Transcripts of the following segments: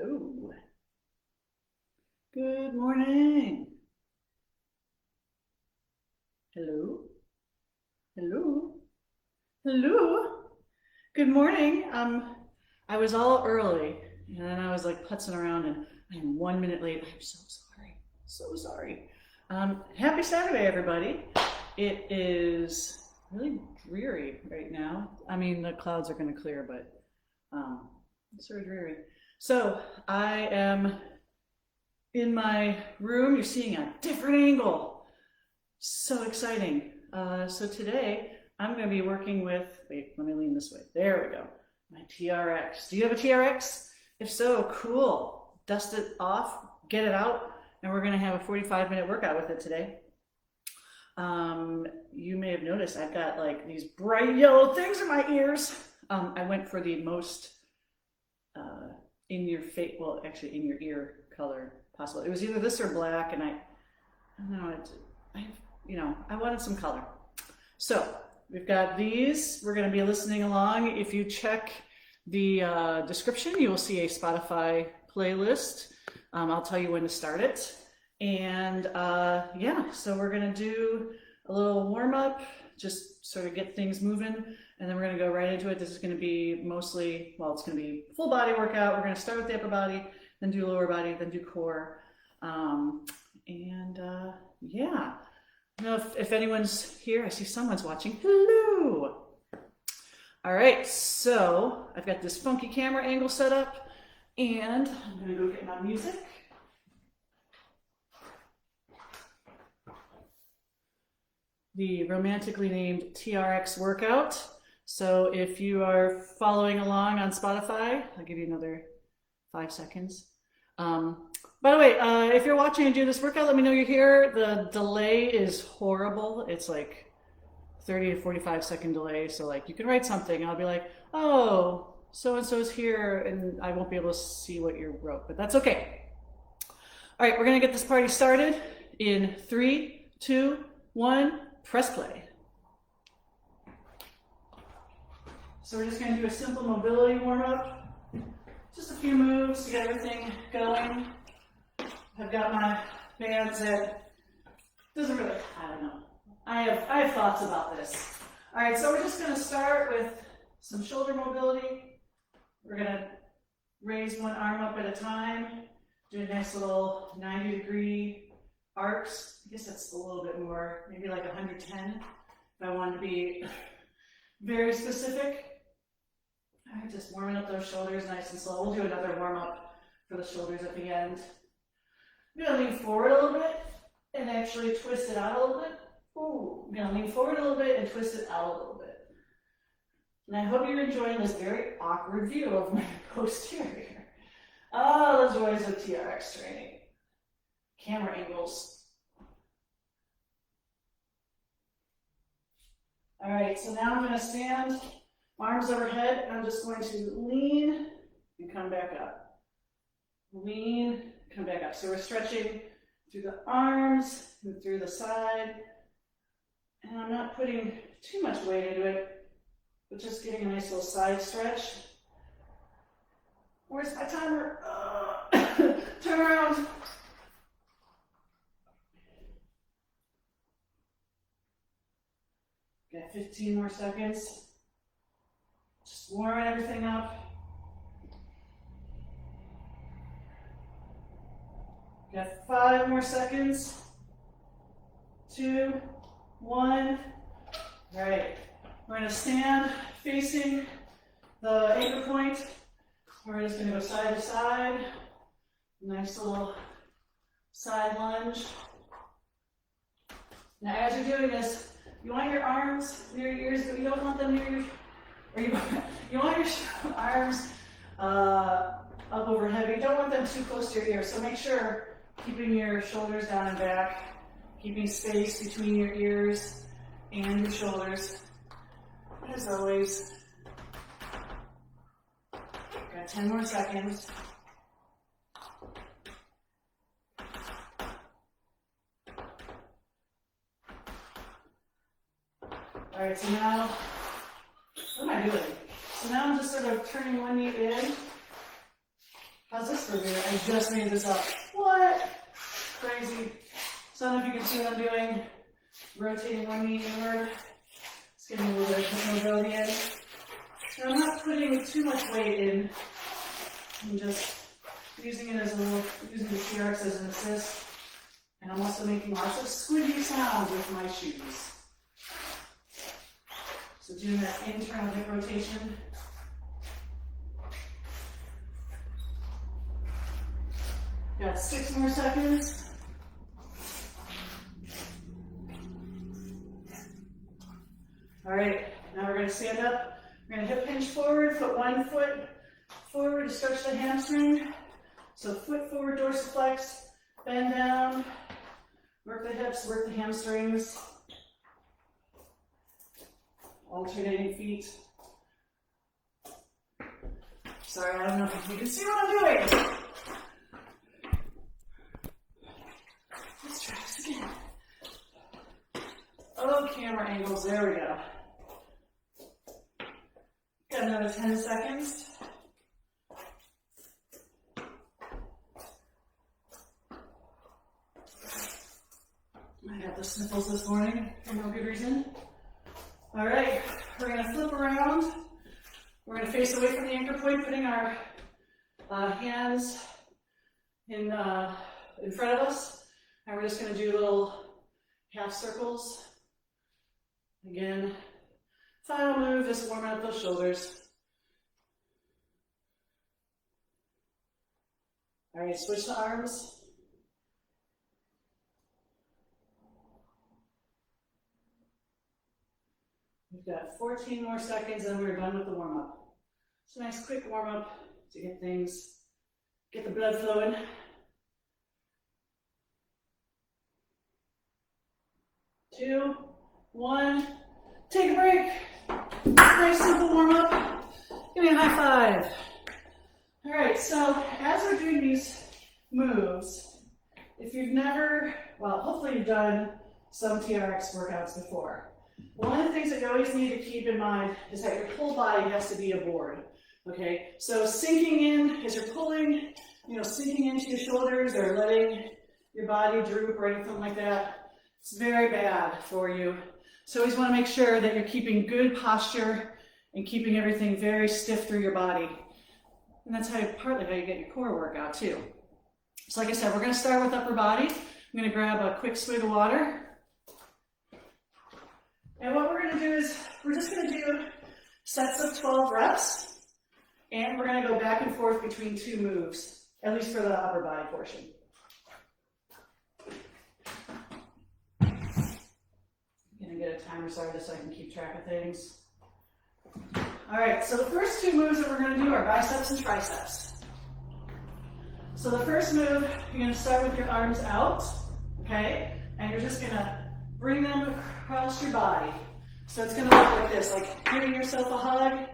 Hello. Good morning. Hello. Hello. Hello. Good morning. I was all early and then I was like putzing around and I am 1 minute late. I'm so sorry. So sorry. Happy Saturday, everybody. It is really dreary right now. I mean, the clouds are going to clear, but it's sort of dreary. So I am in my room. You're seeing a different angle. So exciting. So today I'm going to be working with, wait, let me lean this way. There we go. My TRX. Do you have a TRX? If so, cool. Dust it off, get it out, and we're going to have a 45-minute workout with it today. You may have noticed I've got like these bright yellow things in my ears. I went for the most in your face, well, actually in your ear color possible. It was either this or black, and I don't know, I wanted some color. So we've got these. We're going to be listening along. If you check the description, you will see a Spotify playlist. I'll tell you when to start it. And yeah, so we're going to do a little warm up, just sort of get things moving, and then we're going to go right into it. This is going to be mostly, well, it's going to be full body workout. We're going to start with the upper body, then do lower body, then do core. Yeah, I don't know if anyone's here. I see someone's watching. Hello. All right, so I've got this funky camera angle set up, and I'm going to go get my music. The romantically named TRX Workout. So if you are following along on Spotify, I'll give you another 5 seconds. By the way, if you're watching and do this workout, let me know you're here. The delay is horrible. It's like 30 to 45 second delay. So like you can write something. I'll be like, oh, so-and-so is here, and I won't be able to see what you wrote, but that's okay. All right, we're gonna get this party started in 3, 2, 1, press play. So we're just gonna do a simple mobility warm up. Just a few moves to get everything going. I've got my bands that doesn't really, I don't know. I have thoughts about this. All right, so we're just gonna start with some shoulder mobility. We're gonna raise one arm up at a time, do a nice little 90-degree arcs. I guess that's a little bit more, maybe like 110 if I want to be very specific. All right, just warming up those shoulders nice and slow. We'll do another warm up for the shoulders at the end. I'm gonna lean forward a little bit and actually twist it out a little bit. Ooh, I'm gonna lean forward a little bit and twist it out a little bit. And I hope you're enjoying this very awkward view of my posterior. Oh, the joys of TRX training. Camera angles. All right, so now I'm going to stand, arms overhead, and I'm just going to lean and come back up. Lean, come back up. So we're stretching through the arms and through the side. And I'm not putting too much weight into it, but just getting a nice little side stretch. Where's my timer? Turn around. Got 15 more seconds. Just warming everything up. Got 5 more seconds. 2, 1. All right, we're gonna stand facing the anchor point. We're just gonna go side to side. Nice little side lunge. Now as you're doing this, you want your arms near your ears, but you don't want them near your, or you want your arms up overhead, but you don't want them too close to your ears. So make sure keeping your shoulders down and back, keeping space between your ears and your shoulders. As always, got 10 more seconds. All right, so now, what am I doing? So now I'm just sort of turning one knee in How's this for beer? I just made this up. What? Crazy. So I don't know if you can see what I'm doing. Rotating one knee inward. It's getting a little bit of mobility in. So I'm not putting too much weight in. I'm just using it as a little, using the TRX as an assist. And I'm also making lots of squidgy sounds with my shoes. So doing that internal hip rotation. Got 6 more seconds. All right, now we're going to stand up. We're going to hip hinge forward, put one foot forward to stretch the hamstring. So foot forward, dorsiflex, bend down, work the hips, work the hamstrings. Alternating feet. Sorry, I don't know if you can see what I'm doing. Let's try this again. Oh, camera angles, there we go. Got another 10 seconds. I got the sniffles this morning for no good reason. All right, we're going to flip around. We're going to face away from the anchor point, putting our hands in front of us. And we're just going to do little half circles. Again, final move, just warming up those shoulders. All right, switch the arms. We've got 14 more seconds and we're done with the warm-up. It's a nice quick warm-up to get the blood flowing. Two, one, take a break. Nice simple warm-up. Give me a high five. All right, so as we're doing these moves, if you've never, well, hopefully you've done some TRX workouts before. One of the things that you always need to keep in mind is that your whole body has to be aboard, okay? So sinking in, as you're pulling, sinking into your shoulders or letting your body droop or anything like that, it's very bad for you. So always want to make sure that you're keeping good posture and keeping everything very stiff through your body. And that's partly how you get your core workout too. So like I said, we're going to start with upper body. I'm going to grab a quick swig of water. And what we're going to do is, we're just going to do sets of 12 reps, and we're going to go back and forth between 2 moves, at least for the upper body portion. I'm going to get a timer started so I can keep track of things. All right, so the first 2 moves that we're going to do are biceps and triceps. So the first move, you're going to start with your arms out, okay? And you're just going to bring them across your body. So it's going to look like this, like giving yourself a hug,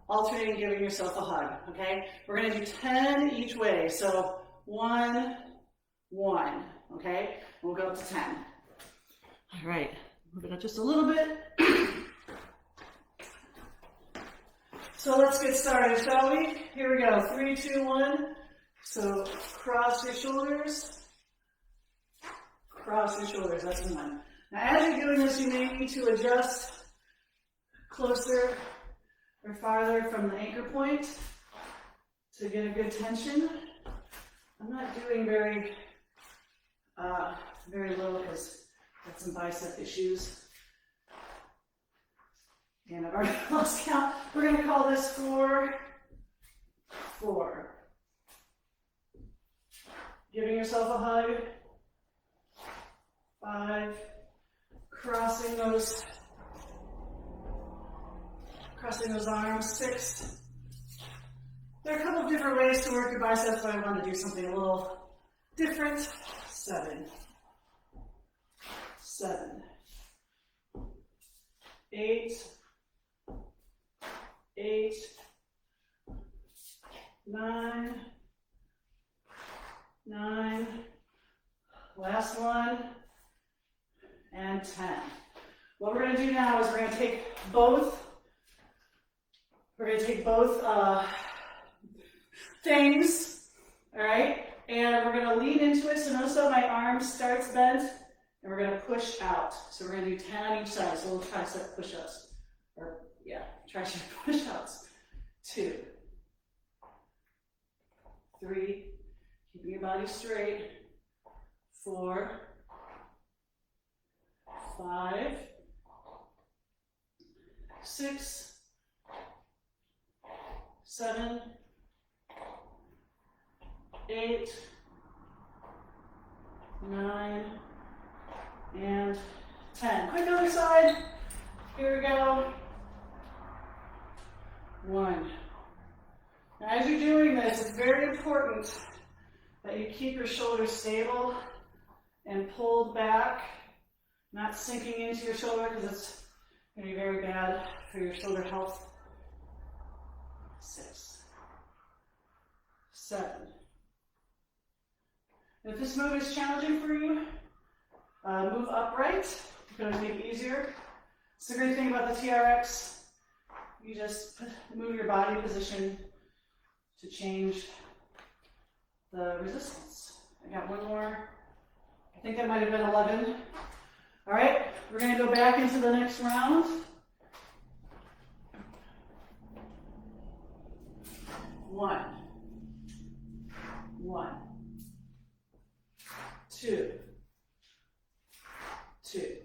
alternating giving yourself a hug, okay? We're going to do 10 each way. So 1, 1, okay? We'll go up to 10. All right, move it up just a little bit. So let's get started, shall we? Here we go, 3, 2, 1. So cross your shoulders. Cross your shoulders, that's the one. Now as you're doing this, you may need to adjust closer or farther from the anchor point to get a good tension. I'm not doing very low because I've got some bicep issues. And I've already lost count. We're going to call this 4, 4. Giving yourself a hug. 5. Crossing those arms. 6. There are a couple of different ways to work your biceps, but I want to do something a little different. 7. 7. 8. 8. 9. 9. Last one. And 10. What we're going to do now is we're going to take both things, All right, and we're gonna lean into it. So notice how my arm starts bent, and we're gonna push out. So we're gonna do 10 on each side, so we'll tricep push-ups. Or, yeah, tricep push-ups. 2, 3, keeping your body straight. 4, 5, 6, 7, 8, 9, and 10. Quick other side. Here we go. 1. Now, as you're doing this, it's very important that you keep your shoulders stable and pulled back, not sinking into your shoulder because it's going to be very bad for your shoulder health. 6, 7. If this move is challenging for you, move upright. You can always make it easier. It's the great thing about the TRX. You just move your body position to change the resistance. I got one more. I think that might have been 11. All right, we're going to go back into the next round. 1, 1, 2, 2,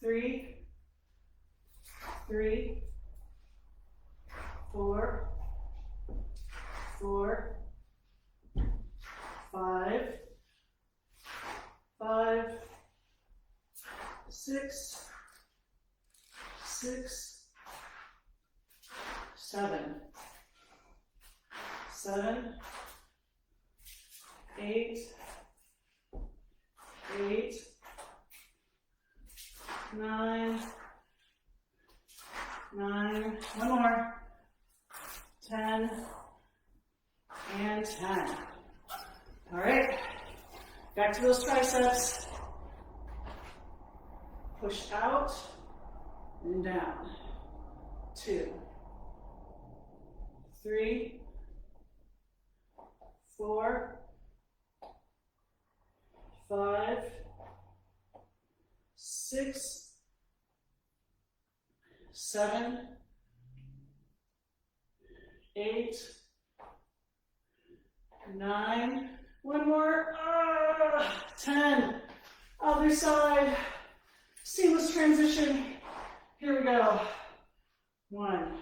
3, 3, 4, 4, 5, 5, 6, 6, 7, 7, 8, 8, 9, 9, one more, 10, and 10. All right, back to those triceps. Push out and down. 2, 3, 4, 5, 6, 7, 8, 9, one more, 10. Other side, seamless transition. Here we go. 1.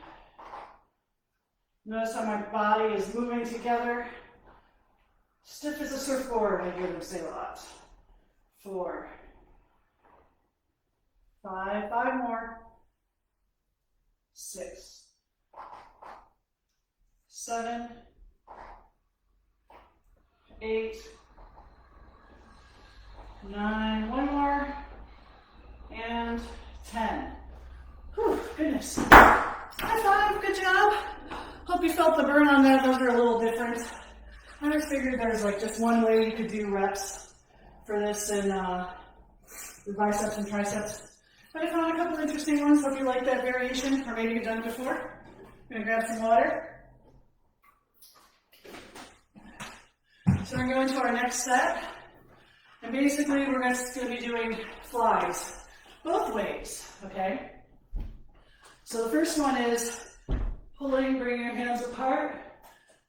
Notice how my body is moving together. Stiff as a surfboard, I hear them say a lot. 4, 5, 5 more. 6, 7, 8, 9, one more, and 10. Whew, goodness. High five, good job. Hope you felt the burn on that. Those are a little different. I just figured there's like just one way you could do reps for this in the biceps and triceps. But I found a couple interesting ones. Hope you like that variation, or maybe you've done it before. I'm gonna grab some water. So we're going to go into our next set. And basically we're just gonna be doing flies, both ways, okay? So the first one is pulling, bringing your hands apart,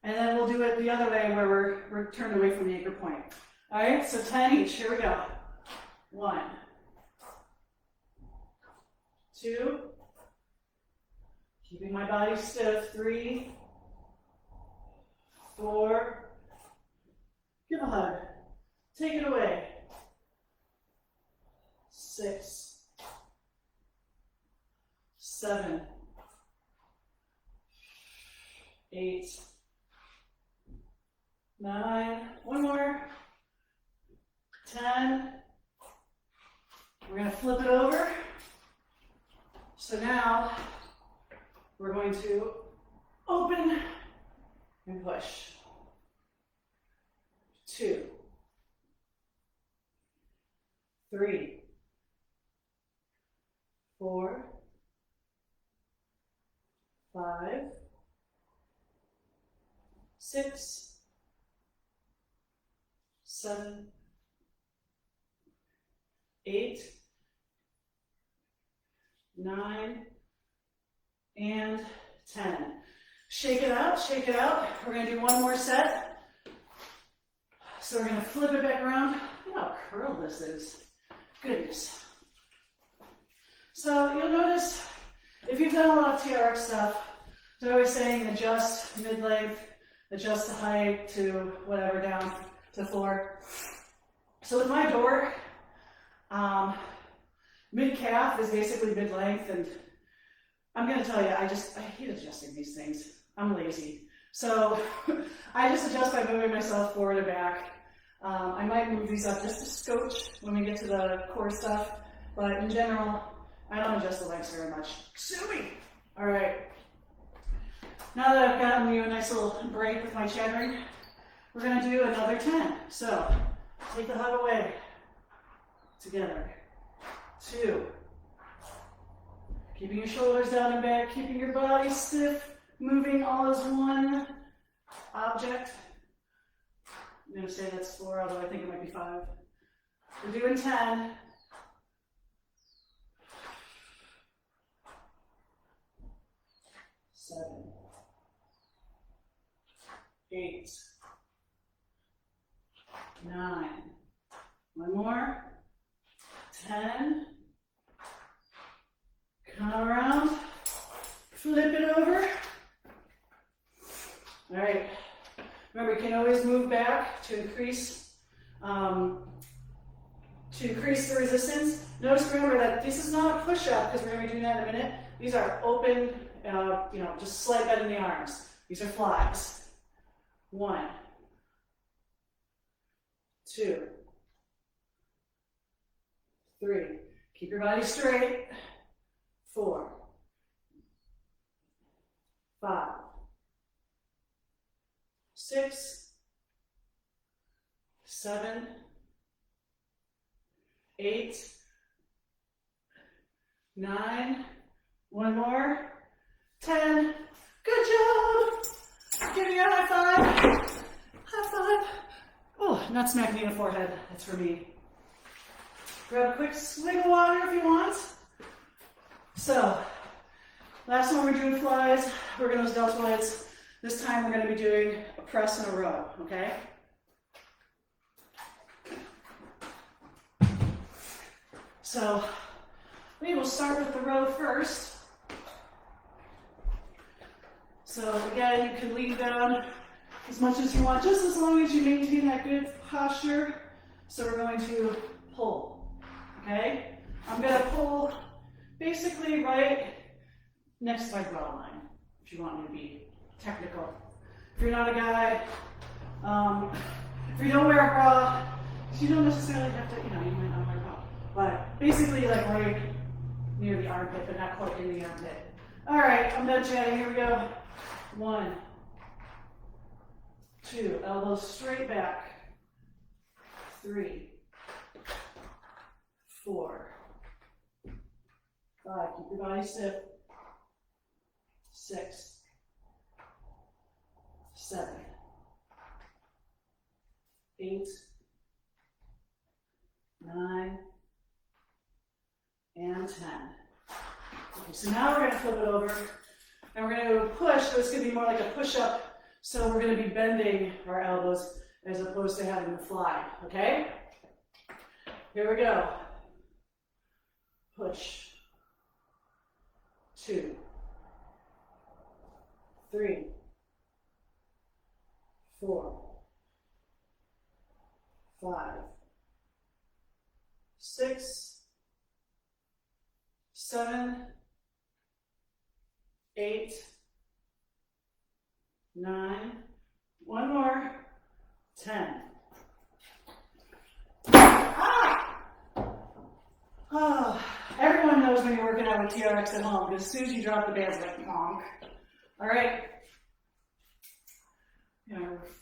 and then we'll do it the other way where we're turned away from the anchor point. All right, so 10 each, here we go. 1, 2, keeping my body stiff, 3, 4, give a hug, take it away, 6, 7, 8, 9, one more, 10. We're going to flip it over. So now we're going to open and push. 2, 3, 4, 5, 6, 7, 8, 9, and 10. Shake it out, shake it out. We're gonna do one more set. So we're gonna flip it back around. Look how curled this is. Goodness. So you'll notice, if you've done a lot of TRX stuff, they're always saying adjust mid-length, adjust the height to whatever, down to 4. So with my door, mid-calf is basically mid-length, and I'm gonna tell you, I hate adjusting these things. I'm lazy. So I just adjust by moving myself forward and back. I might move these up just a scotch when we get to the core stuff, but in general, I don't adjust the legs very much. Sue me! All right. Now that I've gotten you a nice little break with my chattering, we're gonna do another 10. So take the hug away. Together. 2. Keeping your shoulders down and back, keeping your body stiff, moving all as one object. I'm going to say that's 4, although I think it might be 5. We're doing 10. 7, 8, 9. One more. 10. Come around. Flip it over. All right. Remember, you can always move back to increase the resistance. Notice, remember that this is not a push-up because we're going to be doing that in a minute. These are open, just slight bend in the arms. These are flies. 1, 2, 3. Keep your body straight. 4, 5, 6, 7, 8, 9. One more. 10. Good job. Give me a high five. High five. Oh, not smack me in the forehead. That's for me. Grab a quick swig of water if you want. So, last one we're doing flies. Working those deltoids. This time we're going to be doing a press and a row, okay? So, we will start with the row first. So again, you can lean down as much as you want, just as long as you maintain that good posture. So we're going to pull, okay? I'm going to pull basically right next to my bra line, if you want me to be technical. If you're not a guy, if you don't wear a bra, you don't necessarily have to, you might not wear a bra, but basically like right near the armpit, but not quite in the armpit. All right, I'm done chatting, here we go. 1, 2, elbows straight back. 3, 4, 5, keep your body stiff. 6, 7, 8, 9, and 10. Okay, so now we're going to flip it over. And we're going to push, so it's going to be more like a push-up. So we're going to be bending our elbows as opposed to having to fly, okay? Here we go. Push. 2, 3, 4, 5, 6, 7, 8, 9, one more, 10. Oh, everyone knows when you're working out with TRX at home, because as soon as you drop the bands, it's like, bonk. All right.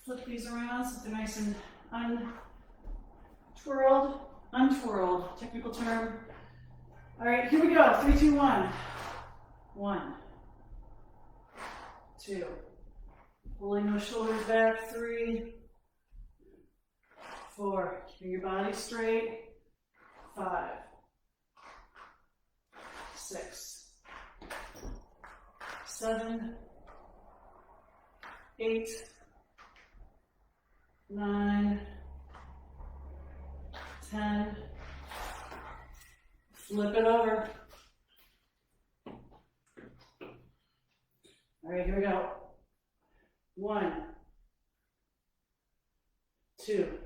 Flip these around so they're nice and untwirled, technical term. All right, here we go. 3, 2, 1. 1, 2, Pulling those shoulders back. 3, 4. Keeping your body straight. 5, 6, 7, 8, 9, 10. Flip it over. All right, here we go. 1, 2,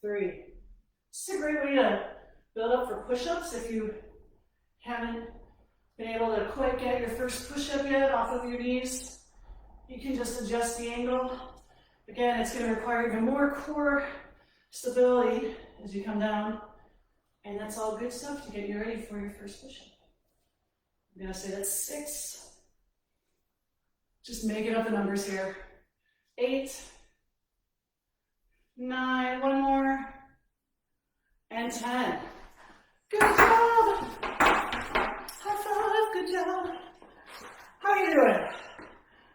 3. This is a great way to build up for push-ups if you haven't been able to quite get your first push-up yet off of your knees. You can just adjust the angle. Again, it's going to require even more core stability as you come down. And that's all good stuff to get you ready for your first push-up. I'm going to say that's 6. Just making up the numbers here. 8, 9, one more, and 10. Good job! High five, good job. How are you doing?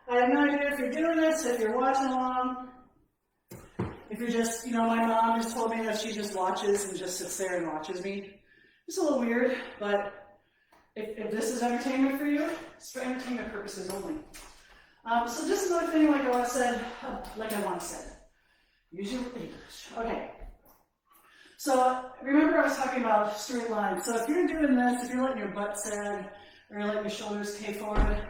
I have no idea if you're doing this, if you're watching along, if you're just, my mom just told me that she just watches and just sits there and watches me. It's a little weird, but if this is entertainment for you, it's for entertainment purposes only. So just another thing like I once said, use your English. Okay. So remember I was talking about straight lines. So if you're doing this, if you're letting your butt sag, or you're letting your shoulders cave forward,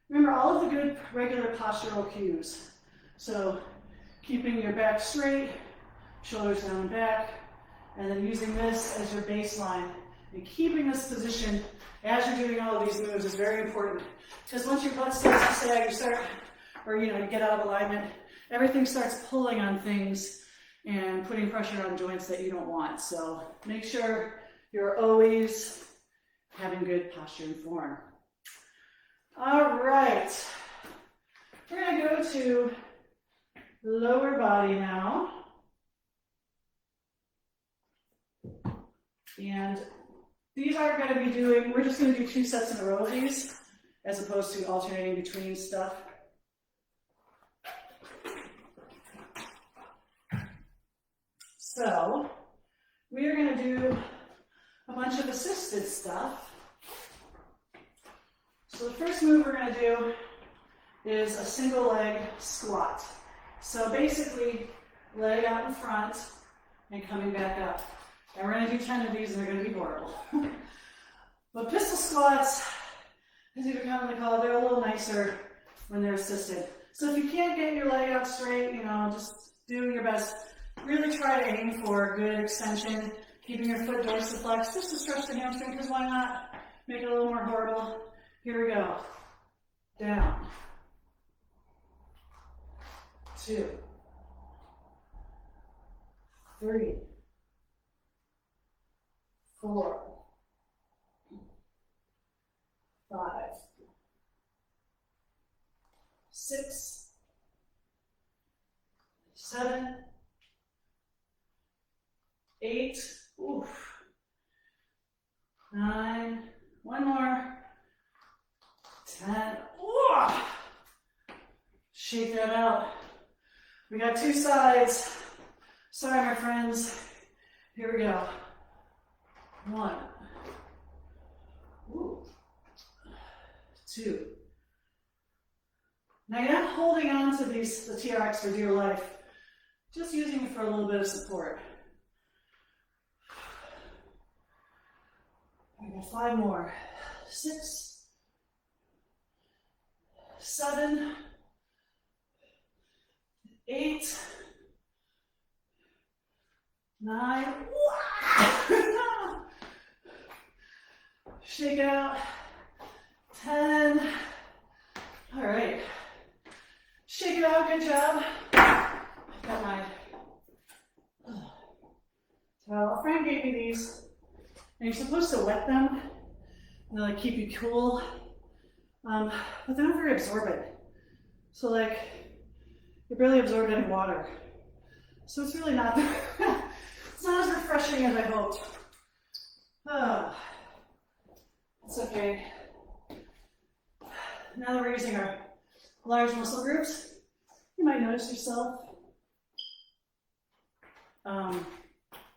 remember all of the good regular postural cues. So keeping your back straight, shoulders down and back, and then using this as your baseline. And keeping this position as you're doing all of these moves is very important. Because once your butt starts to sag, you get out of alignment, everything starts pulling on things and putting pressure on joints that you don't want. So make sure you're always having good posture and form. All right. We're going to go to lower body now. And these are going to be we're just going to do 2 sets in a row of these, as opposed to alternating between stuff. So, we are going to do a bunch of assisted stuff. So the first move we're going to do is a single leg squat. So basically, leg out in front and coming back up. And we're going to do 10 of these and they're going to be horrible. But pistol squats, as you commonly call it, they're a little nicer when they're assisted. So if you can't get your leg out straight, just do your best. Really try to aim for good extension, keeping your foot dorsiflexed just to stretch the hamstring, because why not make it a little more horrible. Here we go. Down. 2, 3, 4, 5, 6, 7, 8, 9, one more, 10, shake that out. We got 2 sides. Sorry, my friends. Here we go. 1, 2. Now you're not holding on to the TRX for dear life, just using it for a little bit of support. We got 5 more. 6, 7, 8, 9. Shake out. 10. All right. Shake it out. Good job. Got my towel. A friend gave me these, and you're supposed to wet them. They'll keep you cool, but they're not very absorbent. So you barely absorb any water. So it's really not. It's not as refreshing as I hoped. It's okay. Now that we're using our large muscle groups, you might notice yourself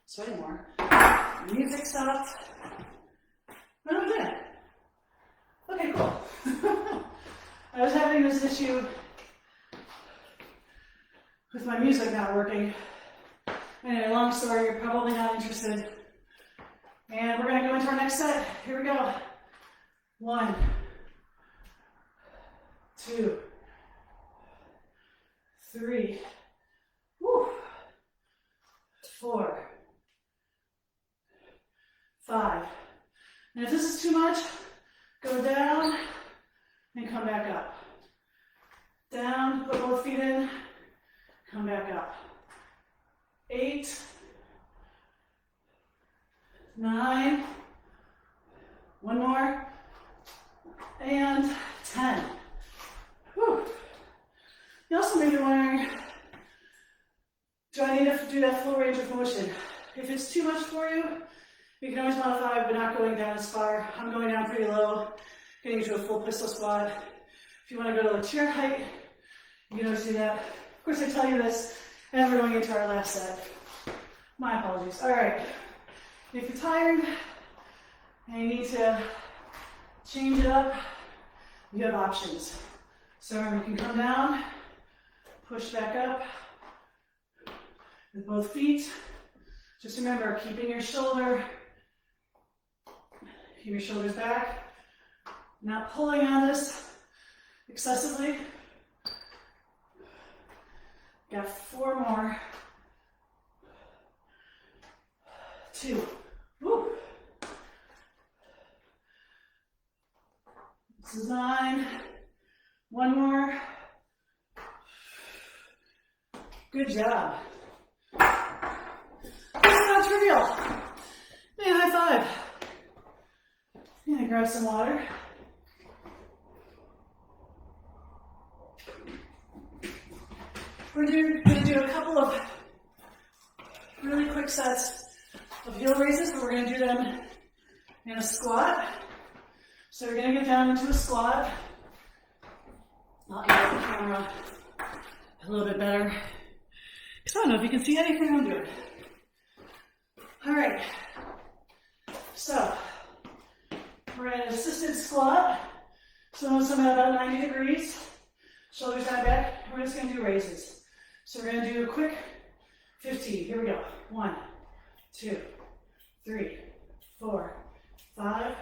sweating more. Music stopped. But I'm good. Okay, cool. I was having this issue with my music not working. Anyway, long story, you're probably not interested. And we're gonna go into our next set. Here we go. 1, 2, 3, woo, 4, 5. And if this is too much, go down and come back up. Down, put both feet in, come back up. 8, 9, one more, and 10. Whew. You also may be wondering, do I need to do that full range of motion? If it's too much for you, you can always modify, but not going down as far. I'm going down pretty low, getting to a full pistol squat. If you want to go to a chair height, you can always do that. Of course, I tell you this, and we're going into our last set. My apologies. All right. If you're tired and you need to change it up, you have options. So you can come down, push back up with both feet. Just remember, keep your shoulders back, not pulling on this excessively. Got 4 more. 2. Woo. This is 9. 1 more. Good job. This is not trivial. Hey, high five. Yeah, grab some water. We're gonna do a couple of really quick sets of heel raises, but we're gonna do them in a squat. So we're gonna get down into a squat. I'll get the camera a little bit better, because I don't know if you can see anything I'm doing. All right, so we're in an assisted squat. So I'm at about 90 degrees, shoulders down back. We're just gonna do raises. So we're gonna do a quick 15. Here we go. 1, 2, 3, 4, 5,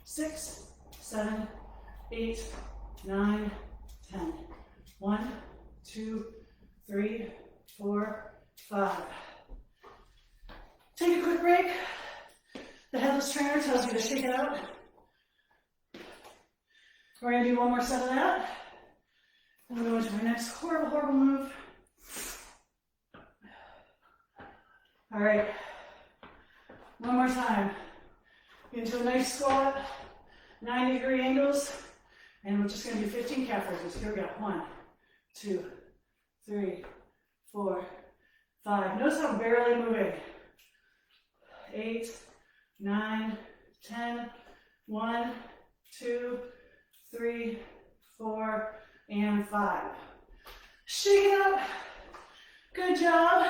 6, 7, 8, 9, 10. 1, 2, 3, 4, 5. Take a quick break. The headless trainer tells you to shake it out. We're gonna do one more set of that. And we'll go into my next horrible move. All right, one more time. Into a nice squat, 90-degree angles, and we're just gonna do 15 calf raises. Here we go. 1, 2, 3, 4, 5. Notice how I'm barely moving. 8, 9, 10. 1, 2, 3, 4, and 5. Shake it up. Good job.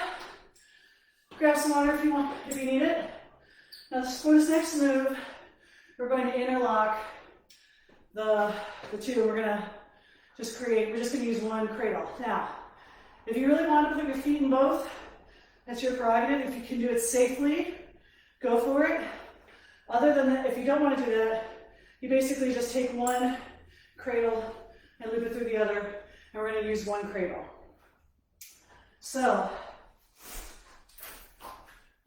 Grab some water if you want, if you need it. Now for this next move, we're going to interlock the two. We're gonna just we're just gonna use one cradle. Now, if you really want to put your feet in both, that's your prerogative. If you can do it safely, go for it. Other than that, if you don't want to do that, you basically just take one cradle and loop it through the other, and we're gonna use one cradle. So,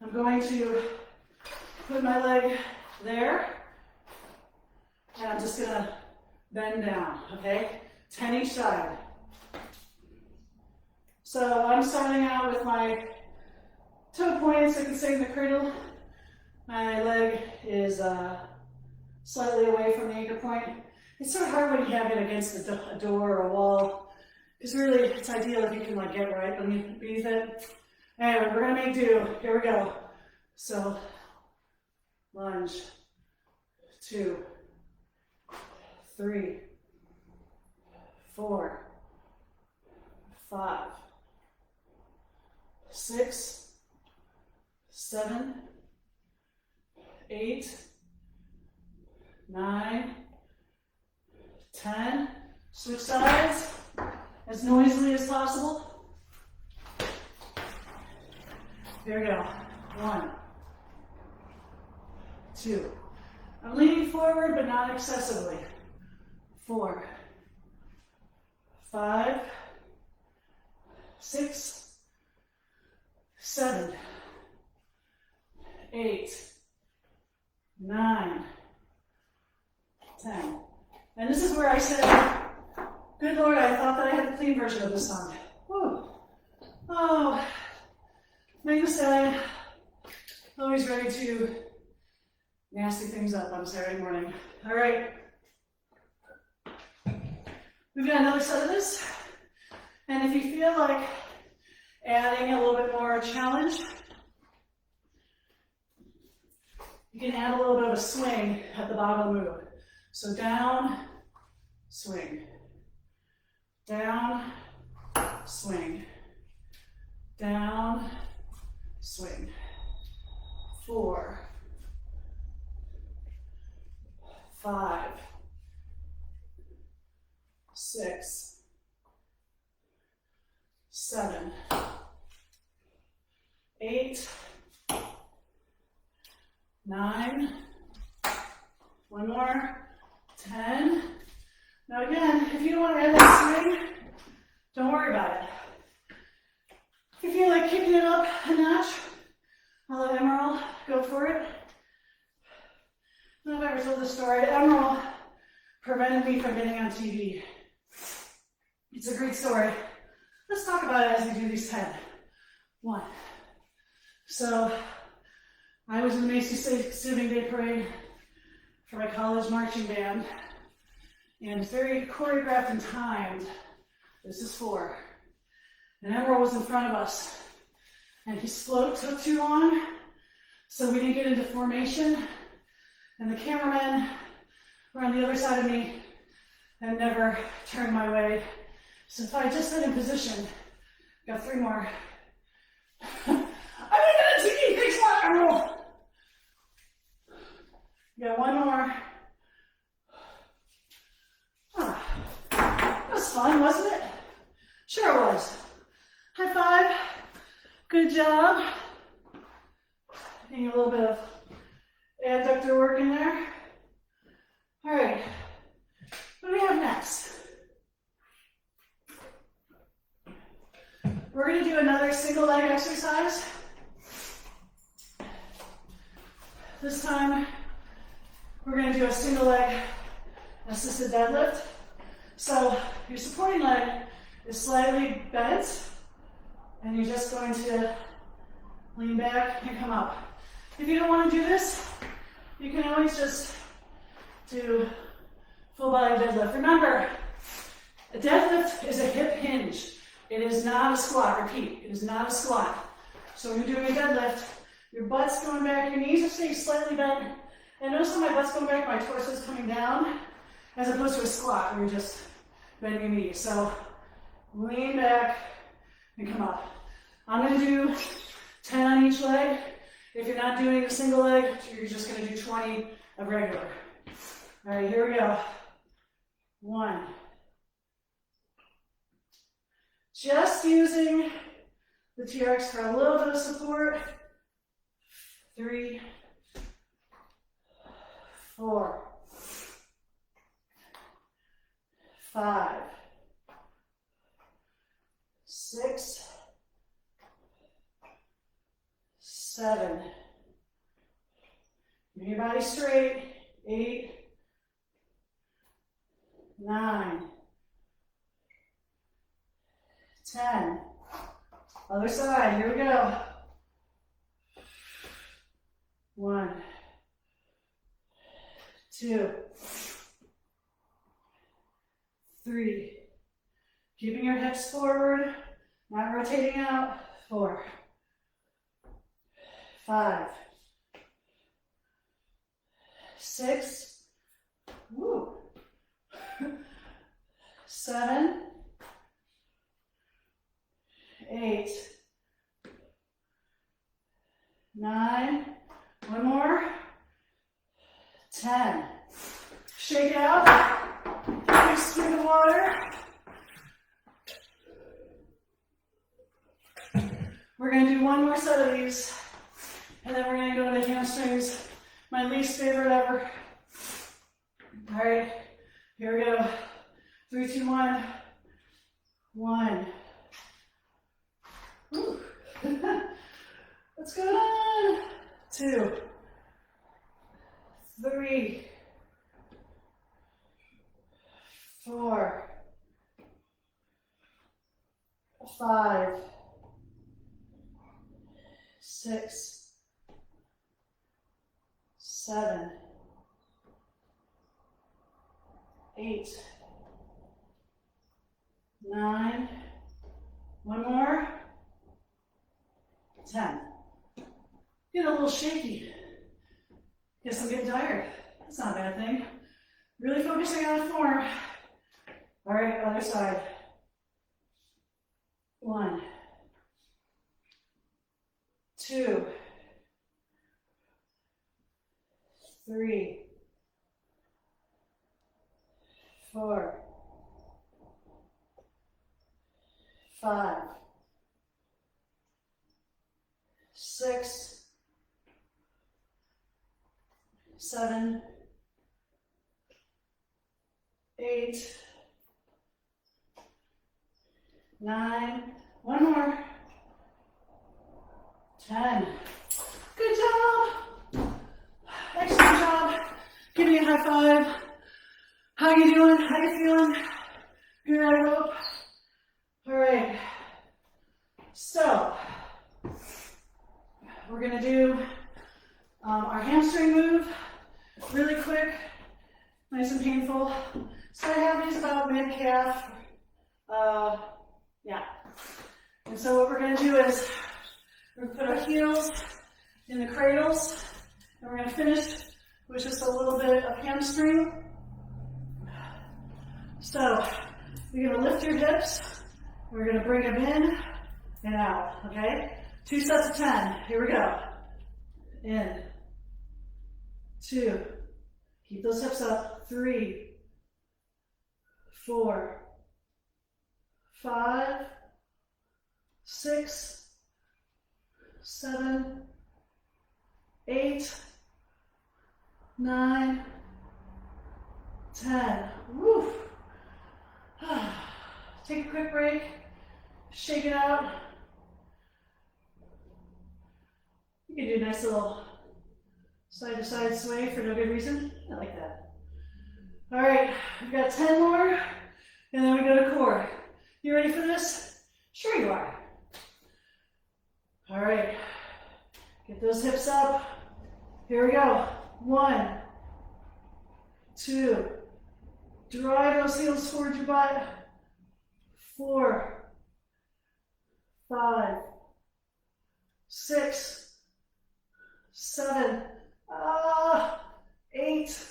I'm going to put my leg there, and I'm just gonna bend down, okay? 10 each side. So I'm starting out with my toe points, so I can stay in the cradle. My leg is slightly away from the anchor point. It's sort of hard when you have it against a door or a wall, because really it's ideal if you can like get right beneath it. Anyway, we're gonna make do. Here we go. So, lunge, 2, 3, 4, 5, 6, 7, 8, 9, 10. Switch sides as noisily as possible. Here we go. 1, 2. I'm leaning forward, but not excessively. 4, 5, 6, 7, 8, 9, 10. And this is where I said, good Lord, I thought that I had a clean version of this song. Whew. Oh, make the side. Always ready to nasty things up on Saturday morning. All right. We've got another set of this. And if you feel like adding a little bit more challenge, you can add a little bit of a swing at the bottom of the move. So down, swing. Down, swing. Down, swing. 4, 5, 6, 7, 8, 9, one more, 10. Now again, if you don't want to add that swing, don't worry about it. If you feel like kicking it up a notch, I'll let Emerald go for it. I don't know if I ever told this story. Emerald prevented me from getting on TV. It's a great story. Let's talk about it as we do these 10. 1. So, I was in the Macy's Thanksgiving Day Parade for my college marching band, and very choreographed and timed. This is 4. And Emerald was in front of us, and his float took too long, so we didn't get into formation, and the cameramen were on the other side of me and never turned my way. So if I just been in position, got 3 more. I'm gonna get a TV, thanks a lot, Emerald. Got 1 more. Ah, that was fun, wasn't it? Sure it was. High 5. Good job. Getting a little bit of adductor work in there. All right. What do we have next? We're going to do another single leg exercise. This time, we're going to do a single leg assisted deadlift. So your supporting leg is slightly bent, and you're just going to lean back and come up. If you don't want to do this, you can always just do full body deadlift. Remember, a deadlift is a hip hinge. It is not a squat. Repeat, it is not a squat. So when you're doing a deadlift, your butt's going back, your knees are staying slightly bent. And notice how my butt's going back, my torso is coming down, as opposed to a squat where you're just bending your knees. So lean back and come up. I'm going to do 10 on each leg. If you're not doing a single leg, you're just going to do 20 of regular. All right, here we go. 1. Just using the TRX for a little bit of support. 3, 4, 5, 6, 7. Keep your body straight. 8, 9, 10. Other side, here we go. 1, 2, 3. Keeping your hips forward, not rotating out. 4, 5, 6, woo, 7, 8, 9, one more, 10. Shake out, big swig of water. We're going to do one more set of these, and then we're going to go to the hamstrings, my least favorite ever. All right, here we go. 3, 2, 1. 1. Woo. What's going on? 2, 3, 4, 5, 6, 7, 8, 9, one more, 10. Get a little shaky. Guess I'm getting tired. That's not a bad thing. Really focusing on the form. All right, other side. 1, 2, 3, 4, 5, 6, 7, 8, 9, one more, 10. Good job. Excellent job. Give me a high five. How you doing? How you feeling? Good, I hope. All right. So, we're going to do our hamstring move really quick, nice and painful. So I have these about mid-calf. Yeah. And so what we're going to do is we're going to put our heels in the cradles, and we're going to finish with just a little bit of hamstring. So you're going to lift your hips. We're going to bring them in and out, okay? 2 sets of 10. Here we go. In. 2. Keep those hips up. 3, 4, 5, 6, 7, 8, 9, 10. Woo. Take a quick break. Shake it out. You can do a nice little side-to-side sway for no good reason. I like that. All right, we've got 10 more, and then we go to core. You ready for this? Sure you are. All right, get those hips up. Here we go. 1, 2, drive those heels towards your butt. 4, 5, 6, 7, 8,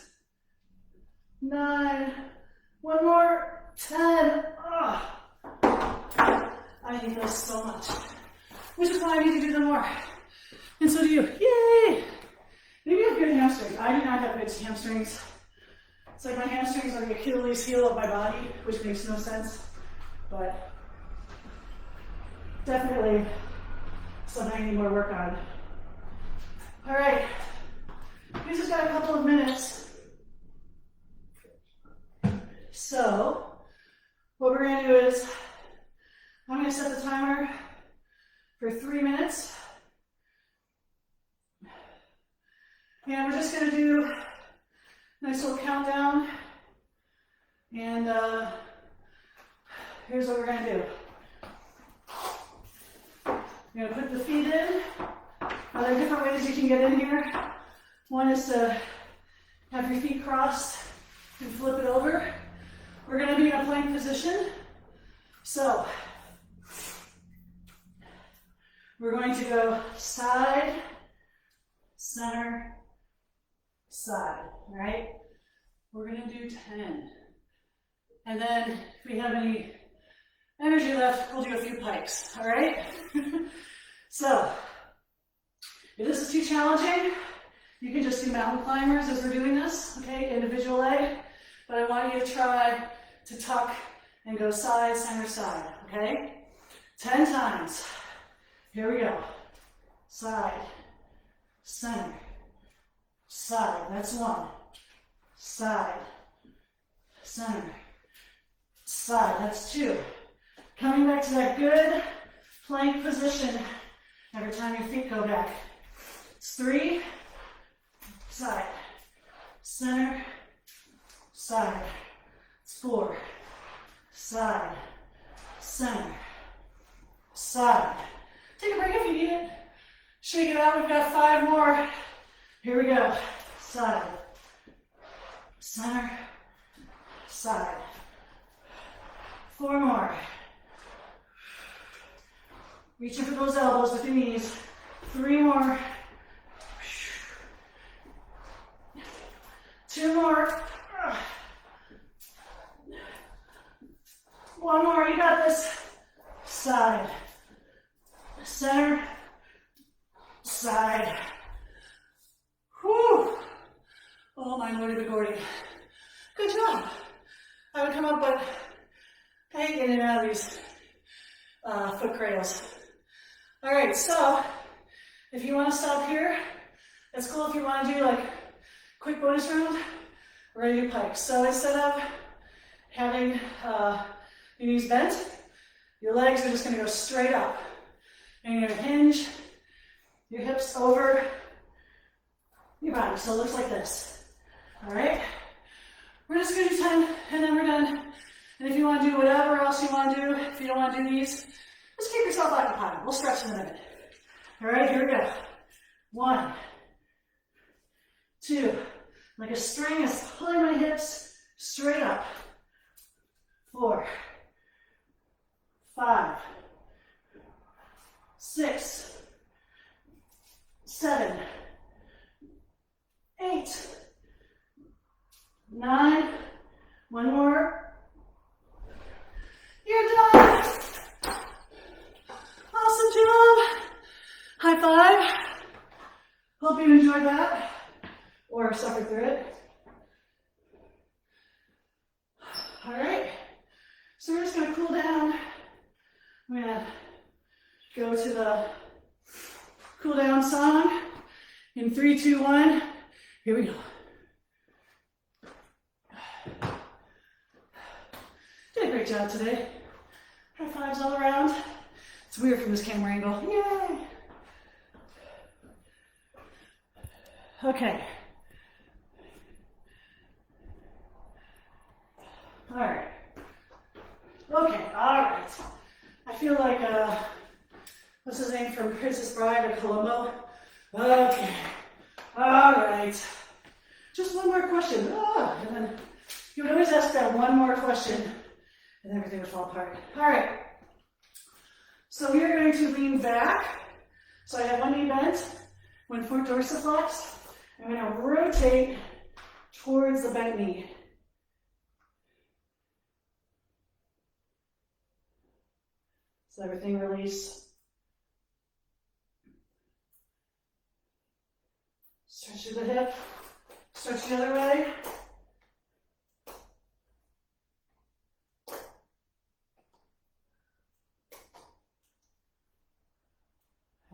9, one more, 10. I hate those so much, which is why I need to do them more. And so do you. Yay! Maybe you have good hamstrings. I do not have good hamstrings. It's like my hamstrings are the Achilles heel of my body, which makes no sense, but definitely something I need more work on. All right, we just got a couple of minutes. So what we're going to do is I'm going to set the timer for 3 minutes. And we're just going to do a nice little countdown. And here's what we're going to do. You're going to put the feet in. Now, there are different ways you can get in here. One is to have your feet crossed and flip it over. We're going to be in a plank position. So we're going to go side, center, side, all right? We're going to do 10. And then if we have any Energy left, we'll do a few pikes, all right? So, if this is too challenging, you can just do mountain climbers as we're doing this, okay? Individual leg, but I want you to try to tuck and go side, center, side, okay? 10 times. Here we go. Side, center, side, that's 1. Side, center, side, that's 2. Coming back to that good plank position every time your feet go back. It's 3, side, center, side. It's 4, side, center, side. Take a break if you need it. Shake it out, we've got 5 more. Here we go. Side, center, side. 4 more. Reaching for those elbows with your knees. 3 more. 2 more. 1 more, you got this. Side, center, side. Whew. Oh my lordy begordy. Good job. I would come up, but I ain't getting out of these foot cradles. All right, so if you want to stop here, that's cool. If you want to do like quick bonus round, we're going to do pikes. So instead of having your knees bent, your legs are just going to go straight up. And you're going to hinge your hips over your body. So it looks like this. All right? We're just going to do 10 and then we're done. And if you want to do whatever else you want to do, if you don't want to do these, just keep yourself occupied. We'll stretch in a minute. All right, here we go. 1, 2, like a string is pulling my hips straight up. 4, 5, 6, 7, 8, 9, 1 more. You're done. Awesome job. High five. Hope you enjoyed that or suffered through it. All right. So we're just going to cool down. I'm going to go to the cool down song in 3, 2, 1. Here we go. Did a great job today. High fives all around. It's weird from this camera angle. Yay! Okay. All right. Okay, all right. I feel like, what's his name from Princess Bride of Colombo? Okay. All right. Just one more question. Oh, and then you would always ask that one more question, and everything would fall apart. All right. So we are going to lean back. So I have one knee bent, one foot dorsiflexed. I'm going to rotate towards the bent knee. So everything release. Stretch through the hip. Stretch the other way.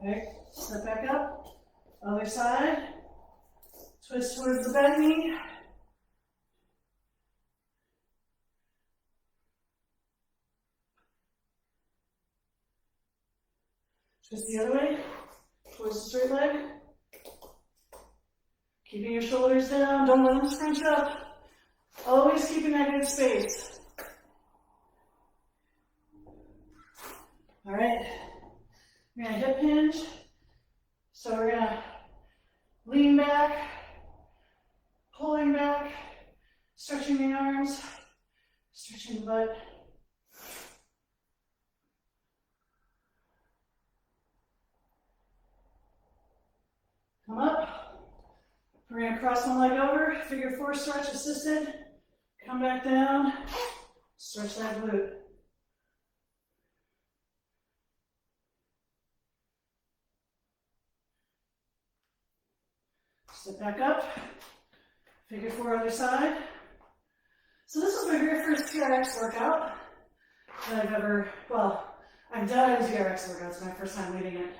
Okay, step back up. Other side. Twist towards the bent knee. Twist the other way. Towards the straight leg. Keeping your shoulders down. Don't let them scrunch up. Always keeping that good space. All right. We're going to hip hinge. So we're going to lean back, pulling back, stretching the arms, stretching the butt. Come up. We're going to cross one leg over, figure 4 stretch assisted. Come back down, stretch that glute. Sit back up. Figure 4 other side. So this is my very first TRX workout that I've ever, well, I've done a TRX workout. It's my first time leading it.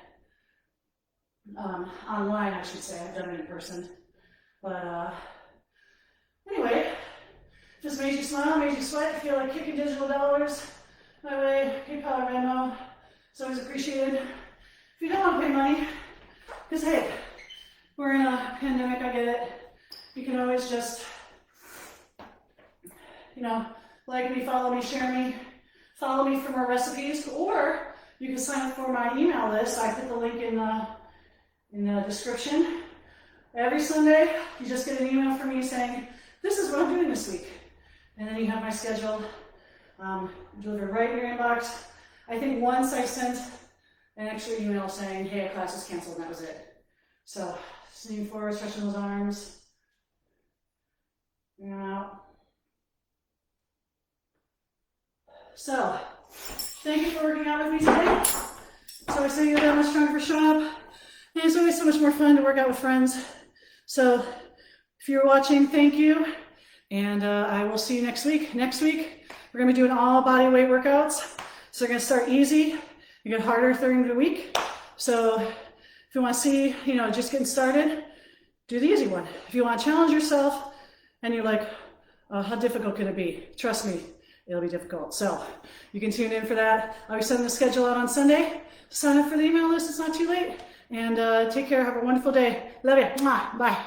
Online, I should say. I've done it in person. But anyway, just made you smile, made you sweat, feel like kicking digital dollars my way. PayPal or Venmo. It's always appreciated. If you don't want to pay money, because hey, we're in a pandemic, I get it. You can always just, you know, like me, follow me, share me, follow me for more recipes, or you can sign up for my email list. I put the link in the description. Every Sunday, you just get an email from me saying, this is what I'm doing this week. And then you have my schedule delivered right in your inbox. I think once I sent an extra email saying, hey, a class is canceled, and that was it. So, leaning forward, stretching those arms. And out. So, thank you for working out with me today. So I say you're that much stronger for showing up. And it's always so much more fun to work out with friends. So, if you're watching, thank you. And I will see you next week. Next week, we're going to be doing all body weight workouts. So we're going to start easy and get harder during the week. So if you want to see, you know, just getting started, do the easy one. If you want to challenge yourself and you're like, how difficult can it be? Trust me, it'll be difficult. So you can tune in for that. I'll be sending the schedule out on Sunday. Sign up for the email list. It's not too late. And take care. Have a wonderful day. Love you. Mwah. Bye.